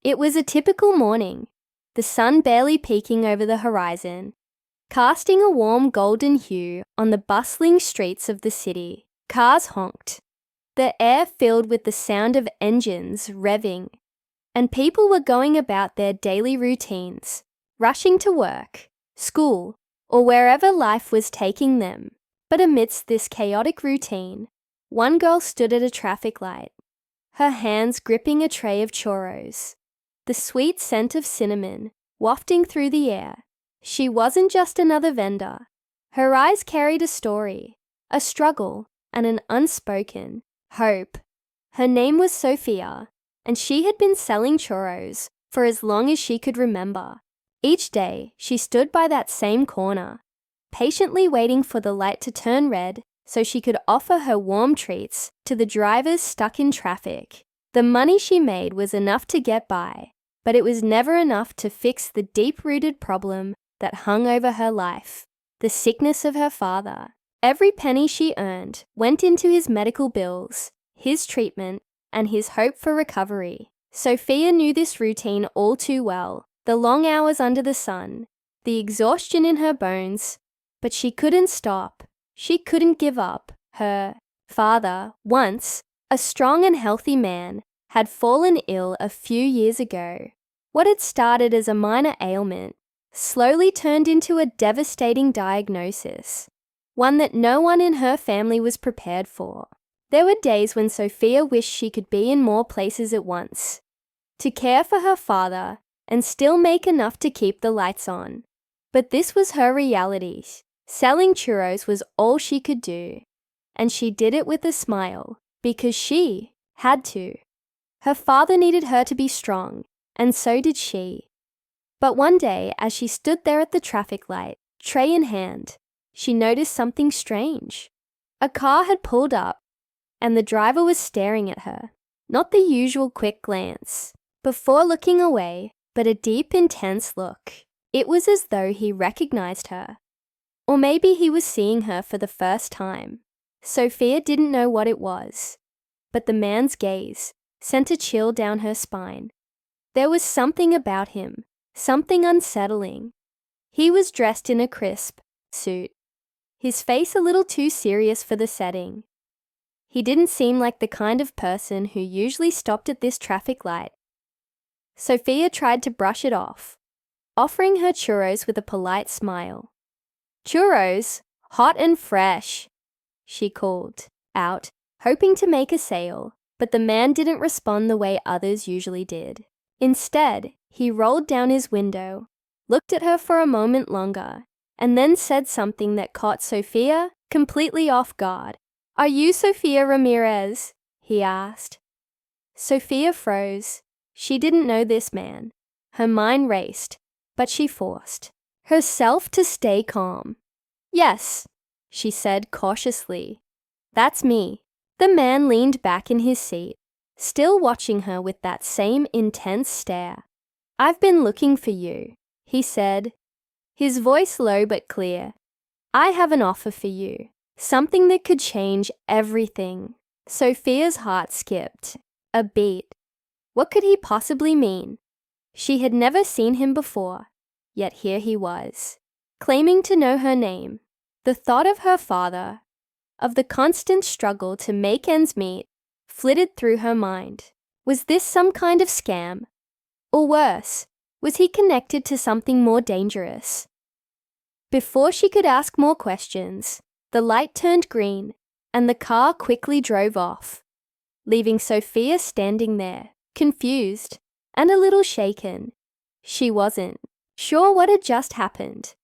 It was a typical morning, the sun barely peeking over the horizon, casting a warm golden hue on the bustling streets of the city. Cars honked, the air filled with the sound of engines revving, and people were going about their daily routines, rushing to work, school, or wherever life was taking them. But amidst this chaotic routine, one girl stood at a traffic light, her hands gripping a tray of churros, the sweet scent of cinnamon wafting through the air. She wasn't just another vendor. Her eyes carried a story, a struggle, and an unspoken hope. Her name was Sofia, and she had been selling churros for as long as she could remember. Each day, she stood by that same corner, patiently waiting for the light to turn red so she could offer her warm treats to the drivers stuck in traffic. The money she made was enough to get by, but it was never enough to fix the deep-rooted problem that hung over her life, the sickness of her father. Every penny she earned went into his medical bills, his treatment, and his hope for recovery. Sofia knew this routine all too well, the long hours under the sun, the exhaustion in her bones, but she couldn't stop. She couldn't give up. Her father, once a strong and healthy man, had fallen ill a few years ago. What had started as a minor ailment slowly turned into a devastating diagnosis, one that no one in her family was prepared for. There were days when Sofia wished she could be in more places at once, to care for her father and still make enough to keep the lights on. But this was her reality. Selling churros was all she could do, and she did it with a smile because she had to. Her father needed her to be strong, and so did she. But one day, as she stood there at the traffic light, tray in hand, she noticed something strange. A car had pulled up, and the driver was staring at her. Not the usual quick glance, before looking away, but a deep, intense look. It was as though he recognized her. Or maybe he was seeing her for the first time. Sofia didn't know what it was, but the man's gaze sent a chill down her spine. There was something about him, something unsettling. He was dressed in a crisp suit, his face a little too serious for the setting. He didn't seem like the kind of person who usually stopped at this traffic light. Sofia tried to brush it off, offering her churros with a polite smile. "Churros, hot and fresh," she called out, hoping to make a sale, but the man didn't respond the way others usually did. Instead, he rolled down his window, looked at her for a moment longer, and then said something that caught Sofia completely off guard. "Are you Sofia Ramirez?" he asked. Sofia froze. She didn't know this man. Her mind raced, but she forced herself to stay calm. "Yes," she said cautiously. "That's me." The man leaned back in his seat, still watching her with that same intense stare. "I've been looking for you," he said, his voice low but clear. "I have an offer for you, something that could change everything." Sofia's heart skipped a beat. What could he possibly mean? She had never seen him before, yet here he was, claiming to know her name. The thought of her father, of the constant struggle to make ends meet, flitted through her mind. Was this some kind of scam? Or worse, was he connected to something more dangerous? Before she could ask more questions, the light turned green and the car quickly drove off, leaving Sofia standing there, confused and a little shaken. She wasn't sure what had just happened,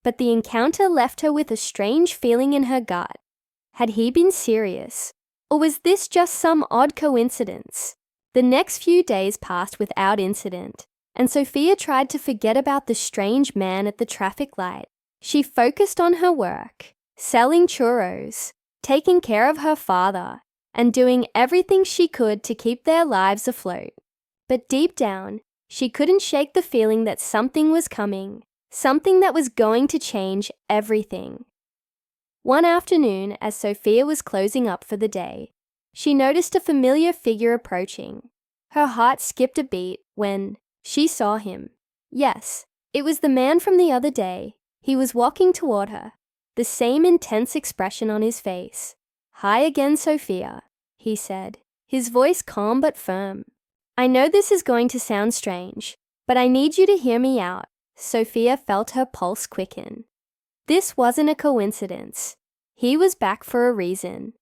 but the encounter left her with a strange feeling in her gut. Had he been serious, or was this just some odd coincidence? The next few days passed without incident, and Sofia tried to forget about the strange man at the traffic light. She focused on her work, selling churros, taking care of her father, and doing everything she could to keep their lives afloat. But deep down, she couldn't shake the feeling that something was coming, something that was going to change everything. One afternoon, as Sofia was closing up for the day, she noticed a familiar figure approaching. Her heart skipped a beat when she saw him. Yes, it was the man from the other day. He was walking toward her, the same intense expression on his face. "Hi again, Sofia," he said, his voice calm but firm. "I know this is going to sound strange, but I need you to hear me out." Sofia felt her pulse quicken. This wasn't a coincidence. He was back for a reason.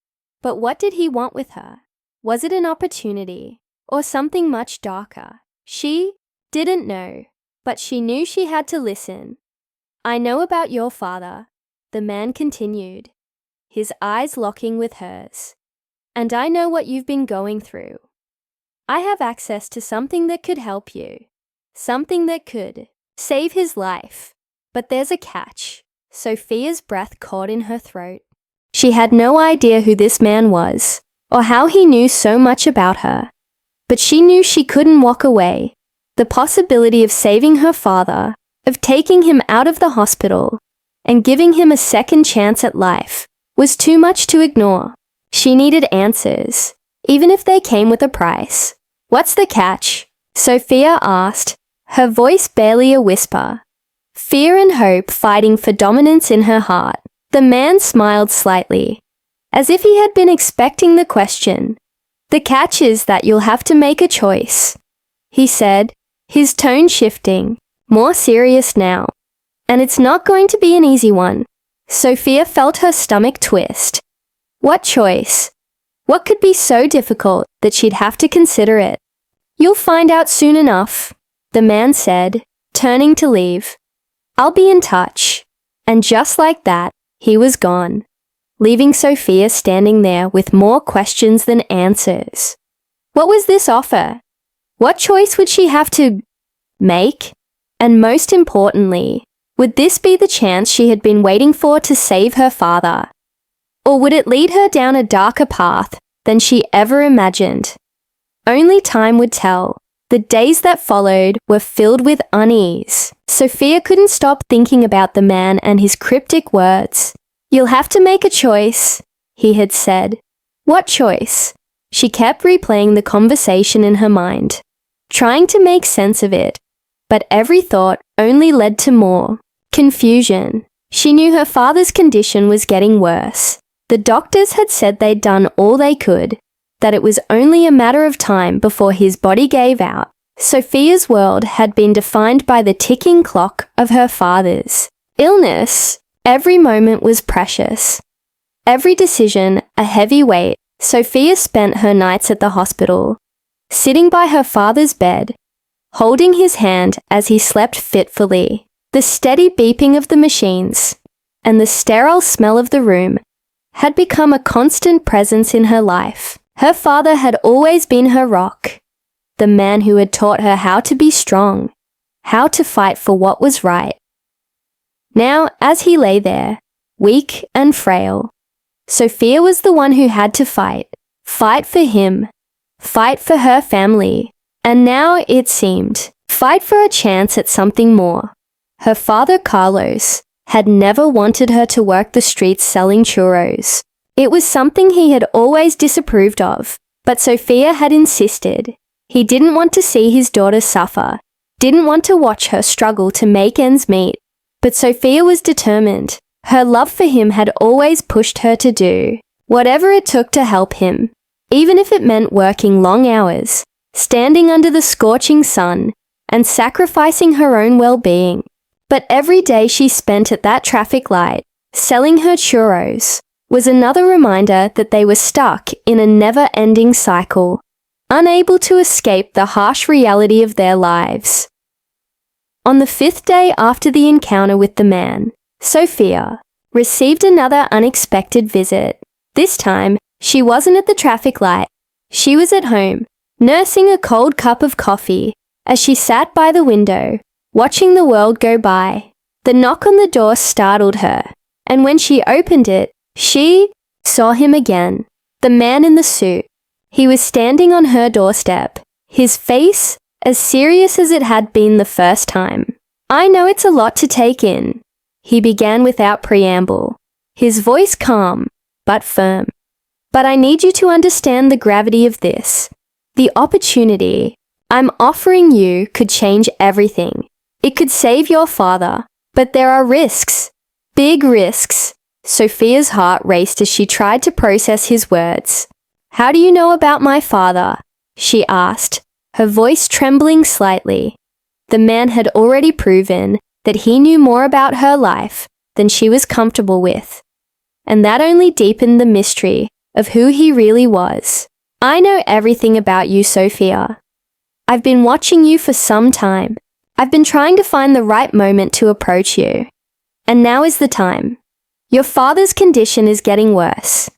But what did he want with her? Was it an opportunity, or something much darker? She didn't know, but she knew she had to listen. "I know about your father," the man continued, his eyes locking with hers. "And I know what you've been going through. I have access to something that could help you, something that could save his life. But there's a catch." Sofia's breath caught in her throat. She had no idea who this man was, or how he knew so much about her. But she knew she couldn't walk away. The possibility of saving her father, of taking him out of the hospital, and giving him a second chance at life, was too much to ignore. She needed answers, even if they came with a price. "What's the catch?" Sofia asked, her voice barely a whisper. Fear and hope fighting for dominance in her heart. The man smiled slightly, as if he had been expecting the question. "The catch is that you'll have to make a choice," he said, his tone shifting, more serious now. "And it's not going to be an easy one." Sofia felt her stomach twist. What choice? What could be so difficult that she'd have to consider it? "You'll find out soon enough," the man said, turning to leave. "I'll be in touch." And just like that, he was gone, leaving Sofia standing there with more questions than answers. What was this offer? What choice would she have to make? And most importantly, would this be the chance she had been waiting for to save her father? Or would it lead her down a darker path than she ever imagined? Only time would tell. The days that followed were filled with unease. Sofia couldn't stop thinking about the man and his cryptic words. "You'll have to make a choice," he had said. What choice? She kept replaying the conversation in her mind, trying to make sense of it. But every thought only led to more confusion. She knew her father's condition was getting worse. The doctors had said they'd done all they could, that it was only a matter of time before his body gave out. Sofia's world had been defined by the ticking clock of her father's illness. Every moment was precious. Every decision a heavy weight. Sofia spent her nights at the hospital, sitting by her father's bed, holding his hand as he slept fitfully. The steady beeping of the machines and the sterile smell of the room had become a constant presence in her life. Her father had always been her rock, the man who had taught her how to be strong, how to fight for what was right. Now, as he lay there, weak and frail, Sofia was the one who had to fight for him, fight for her family, and now, it seemed, fight for a chance at something more. Her father, Carlos, had never wanted her to work the streets selling churros. It was something he had always disapproved of, but Sofia had insisted. He didn't want to see his daughter suffer, didn't want to watch her struggle to make ends meet. But Sofia was determined. Her love for him had always pushed her to do whatever it took to help him, even if it meant working long hours, standing under the scorching sun, and sacrificing her own well-being. But every day she spent at that traffic light, selling her churros, was another reminder that they were stuck in a never-ending cycle, unable to escape the harsh reality of their lives. On the 5th day after the encounter with the man, Sofia received another unexpected visit. This time, she wasn't at the traffic light. She was at home, nursing a cold cup of coffee as she sat by the window, watching the world go by. The knock on the door startled her, and when she opened it, she saw him again, the man in the suit. He was standing on her doorstep, his face as serious as it had been the first time. "I know it's a lot to take in," he began without preamble, his voice calm but firm. "But I need you to understand the gravity of this. The opportunity I'm offering you could change everything. It could save your father, but there are risks. Big risks. Sofia's heart raced as she tried to process his words. How do you know about my father? She asked, her voice trembling slightly. The man had already proven that he knew more about her life than she was comfortable with, and that only deepened the mystery of who he really was. I know everything about you, Sofia. I've been watching you for some time. I've been trying to find the right moment to approach you. And now is the time. Your father's condition is getting worse,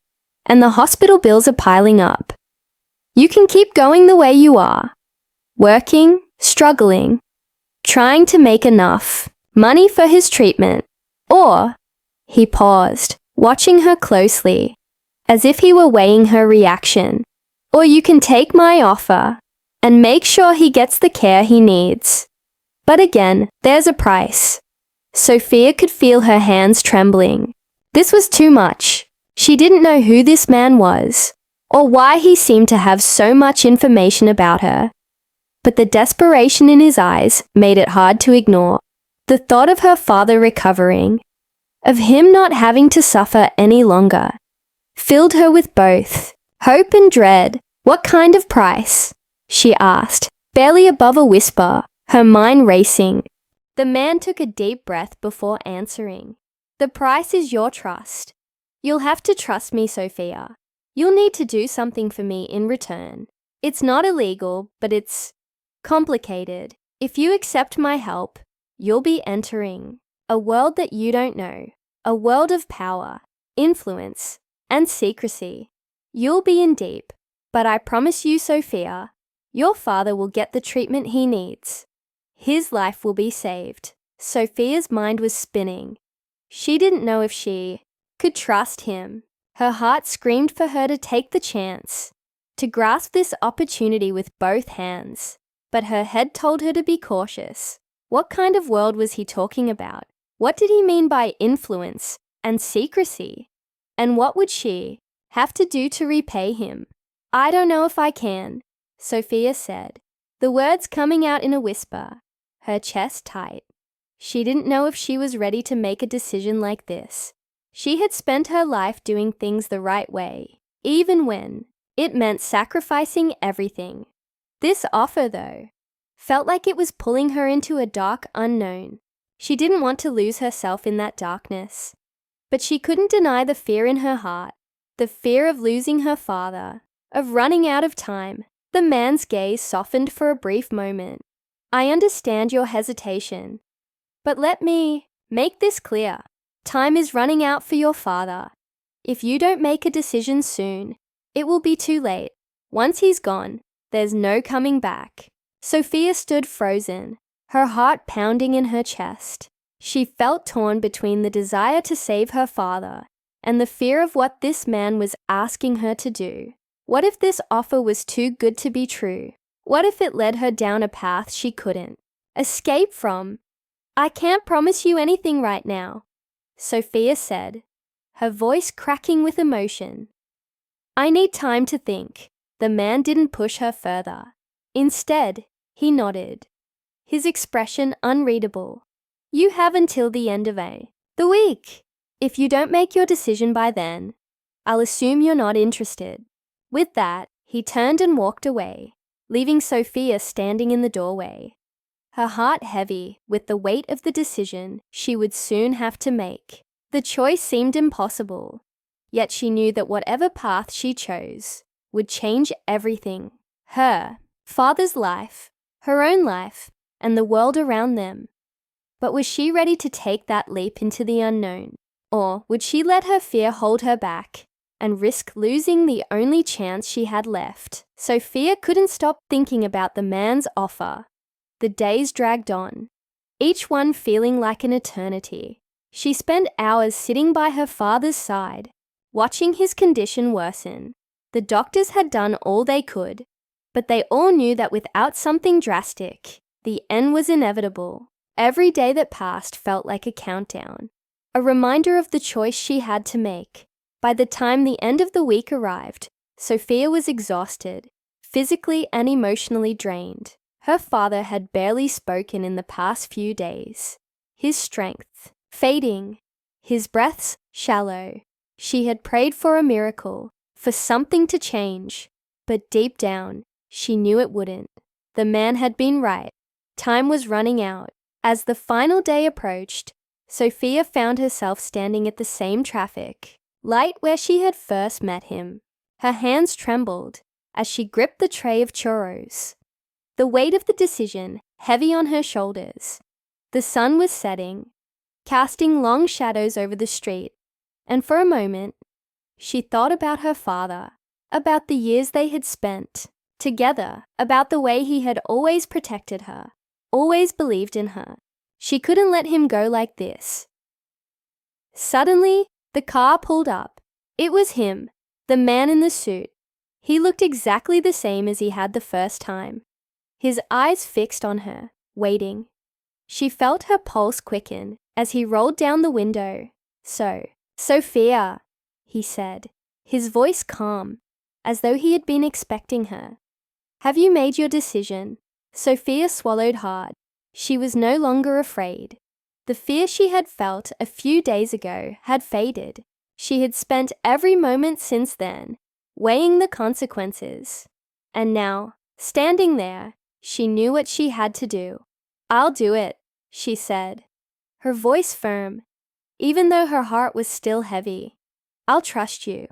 and the hospital bills are piling up. You can keep going the way you are, working, struggling, trying to make enough money for his treatment, or, he paused, watching her closely, as if he were weighing her reaction, or you can take my offer and make sure he gets the care he needs. But again, there's a price. Sofia could feel her hands trembling. This was too much. She didn't know who this man was, or why he seemed to have so much information about her. But the desperation in his eyes made it hard to ignore. The thought of her father recovering, of him not having to suffer any longer, filled her with both hope and dread. What kind of price? She asked, barely above a whisper, her mind racing. The man took a deep breath before answering. The price is your trust. You'll have to trust me, Sofia. You'll need to do something for me in return. It's not illegal, but it's complicated. If you accept my help, you'll be entering a world that you don't know, a world of power, influence, and secrecy. You'll be in deep, but I promise you, Sofia, your father will get the treatment he needs. His life will be saved. Sofia's mind was spinning. She didn't know if she could trust him. Her heart screamed for her to take the chance, to grasp this opportunity with both hands. But her head told her to be cautious. What kind of world was he talking about? What did he mean by influence and secrecy? And what would she have to do to repay him? I don't know if I can, Sofia said, the words coming out in a whisper, her chest tight. She didn't know if she was ready to make a decision like this. She had spent her life doing things the right way, even when it meant sacrificing everything. This offer, though, felt like it was pulling her into a dark unknown. She didn't want to lose herself in that darkness, but she couldn't deny the fear in her heart, the fear of losing her father, of running out of time. The man's gaze softened for a brief moment. I understand your hesitation, but let me make this clear. Time is running out for your father. If you don't make a decision soon, it will be too late. Once he's gone, there's no coming back. Sofia stood frozen, her heart pounding in her chest. She felt torn between the desire to save her father and the fear of what this man was asking her to do. What if this offer was too good to be true? What if it led her down a path she couldn't escape from? I can't promise you anything right now, Sofia said, her voice cracking with emotion. I need time to think. The man didn't push her further. Instead, he nodded, his expression unreadable. You have until the end of the week. If you don't make your decision by then, I'll assume you're not interested. With that, he turned and walked away, leaving Sofia standing in the doorway, her heart heavy with the weight of the decision she would soon have to make. The choice seemed impossible, yet she knew that whatever path she chose would change everything. Her father's life, her own life, and the world around them. But was she ready to take that leap into the unknown? Or would she let her fear hold her back and risk losing the only chance she had left? Sofia couldn't stop thinking about the man's offer. The days dragged on, each one feeling like an eternity. She spent hours sitting by her father's side, watching his condition worsen. The doctors had done all they could, but they all knew that without something drastic, the end was inevitable. Every day that passed felt like a countdown, a reminder of the choice she had to make. By the time the end of the week arrived, Sofia was exhausted, physically and emotionally drained. Her father had barely spoken in the past few days. His strength fading, his breaths shallow. She had prayed for a miracle, for something to change, but deep down, she knew it wouldn't. The man had been right. Time was running out. As the final day approached, Sofia found herself standing at the same traffic light where she had first met him. Her hands trembled as she gripped the tray of churros. The weight of the decision heavy on her shoulders. The sun was setting, casting long shadows over the street, and for a moment, she thought about her father, about the years they had spent together, about the way he had always protected her, always believed in her. She couldn't let him go like this. Suddenly, the car pulled up. It was him, the man in the suit. He looked exactly the same as he had the first time. His eyes fixed on her, waiting. She felt her pulse quicken as he rolled down the window. "So, Sofia," he said, his voice calm, as though he had been expecting her. "Have you made your decision?" Sofia swallowed hard. She was no longer afraid. The fear she had felt a few days ago had faded. She had spent every moment since then weighing the consequences. And now, standing there, she knew what she had to do. "I'll do it," she said, her voice firm, even though her heart was still heavy. "I'll trust you.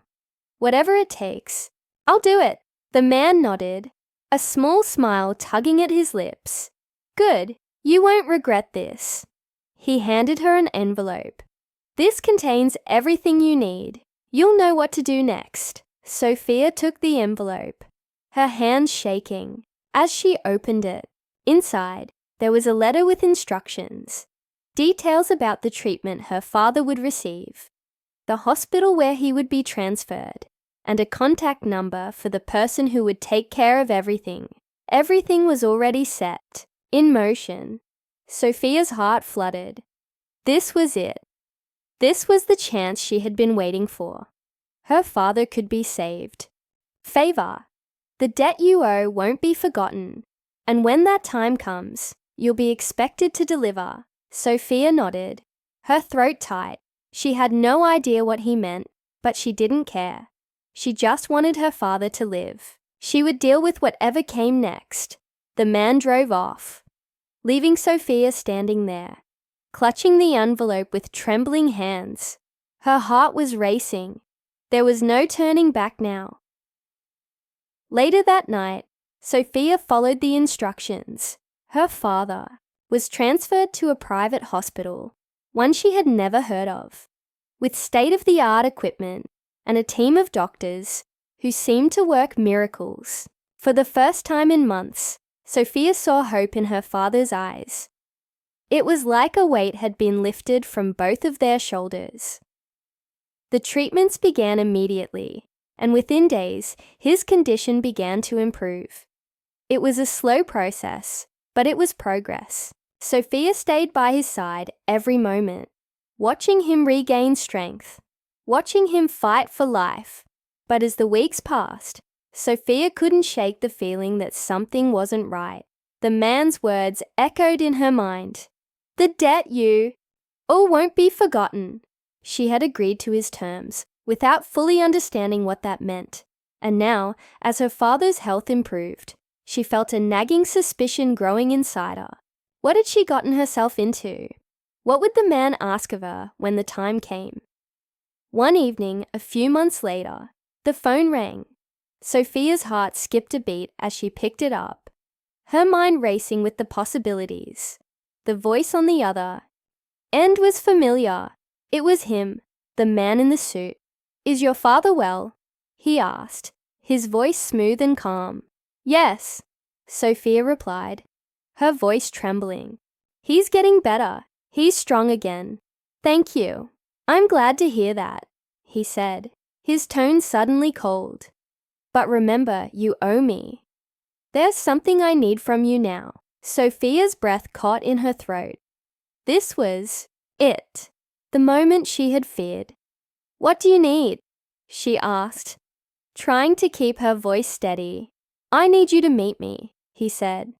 Whatever it takes, I'll do it." The man nodded, a small smile tugging at his lips. "Good, you won't regret this." He handed her an envelope. "This contains everything you need. You'll know what to do next." Sofia took the envelope, her hands shaking. As she opened it, inside, there was a letter with instructions, details about the treatment her father would receive, the hospital where he would be transferred, and a contact number for the person who would take care of everything. Everything was already set, in motion. Sofia's heart fluttered. This was it. This was the chance she had been waiting for. Her father could be saved. Favor. The debt you owe won't be forgotten, and when that time comes, you'll be expected to deliver. Sofia nodded, her throat tight. She had no idea what he meant, but she didn't care. She just wanted her father to live. She would deal with whatever came next. The man drove off, leaving Sofia standing there, clutching the envelope with trembling hands. Her heart was racing. There was no turning back now. Later that night, Sofia followed the instructions. Her father was transferred to a private hospital, one she had never heard of, with state-of-the-art equipment and a team of doctors who seemed to work miracles. For the first time in months, Sofia saw hope in her father's eyes. It was like a weight had been lifted from both of their shoulders. The treatments began immediately, and within days, his condition began to improve. It was a slow process, but it was progress. Sofia stayed by his side every moment, watching him regain strength, watching him fight for life. But as the weeks passed, Sofia couldn't shake the feeling that something wasn't right. The man's words echoed in her mind. "The debt you all won't be forgotten." She had agreed to his terms, without fully understanding what that meant. And now, as her father's health improved, she felt a nagging suspicion growing inside her. What had she gotten herself into? What would the man ask of her when the time came? One evening, a few months later, the phone rang. Sofia's heart skipped a beat as she picked it up, her mind racing with the possibilities. The voice on the other end was familiar. It was him, the man in the suit. "Is your father well?" he asked, his voice smooth and calm. "Yes," Sofia replied, her voice trembling. "He's getting better. He's strong again." "Thank you. I'm glad to hear that," he said, his tone suddenly cold. "But remember, you owe me. There's something I need from you now." Sofia's breath caught in her throat. This was it, the moment she had feared. "What do you need?" she asked, trying to keep her voice steady. I need you to meet me, he said.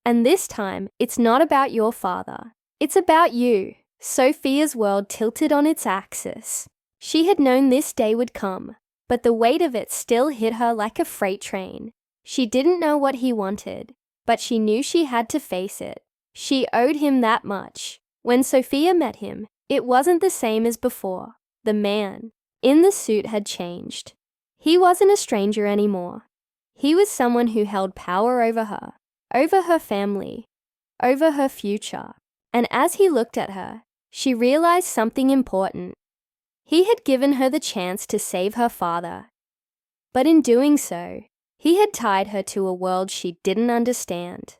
And this time, it's not about your father. It's about you. Sofia's world tilted on its axis. She had known this day would come, but the weight of it still hit her like a freight train. She didn't know what he wanted, but she knew she had to face it. She owed him that much. When Sofia met him, it wasn't the same as before. The man in the suit had changed. He wasn't a stranger anymore. He was someone who held power over her family, over her future. And as he looked at her, she realized something important. He had given her the chance to save her father. But in doing so, he had tied her to a world she didn't understand.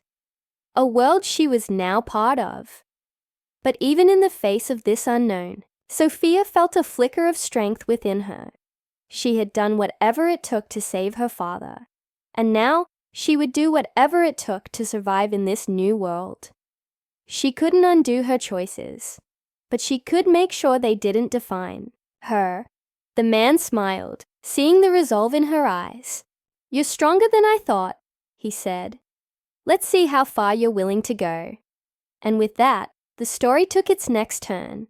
A world she was now part of. But even in the face of this unknown, Sofia felt a flicker of strength within her. She had done whatever it took to save her father, and now she would do whatever it took to survive in this new world. She couldn't undo her choices, but she could make sure they didn't define her. The man smiled, seeing the resolve in her eyes. "You're stronger than I thought," he said. "Let's see how far you're willing to go." And with that, the story took its next turn.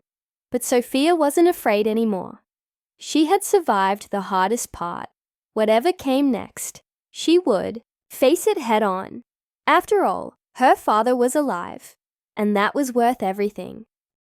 But Sofia wasn't afraid anymore. She had survived the hardest part. Whatever came next, she would face it head on. After all, her father was alive, and that was worth everything.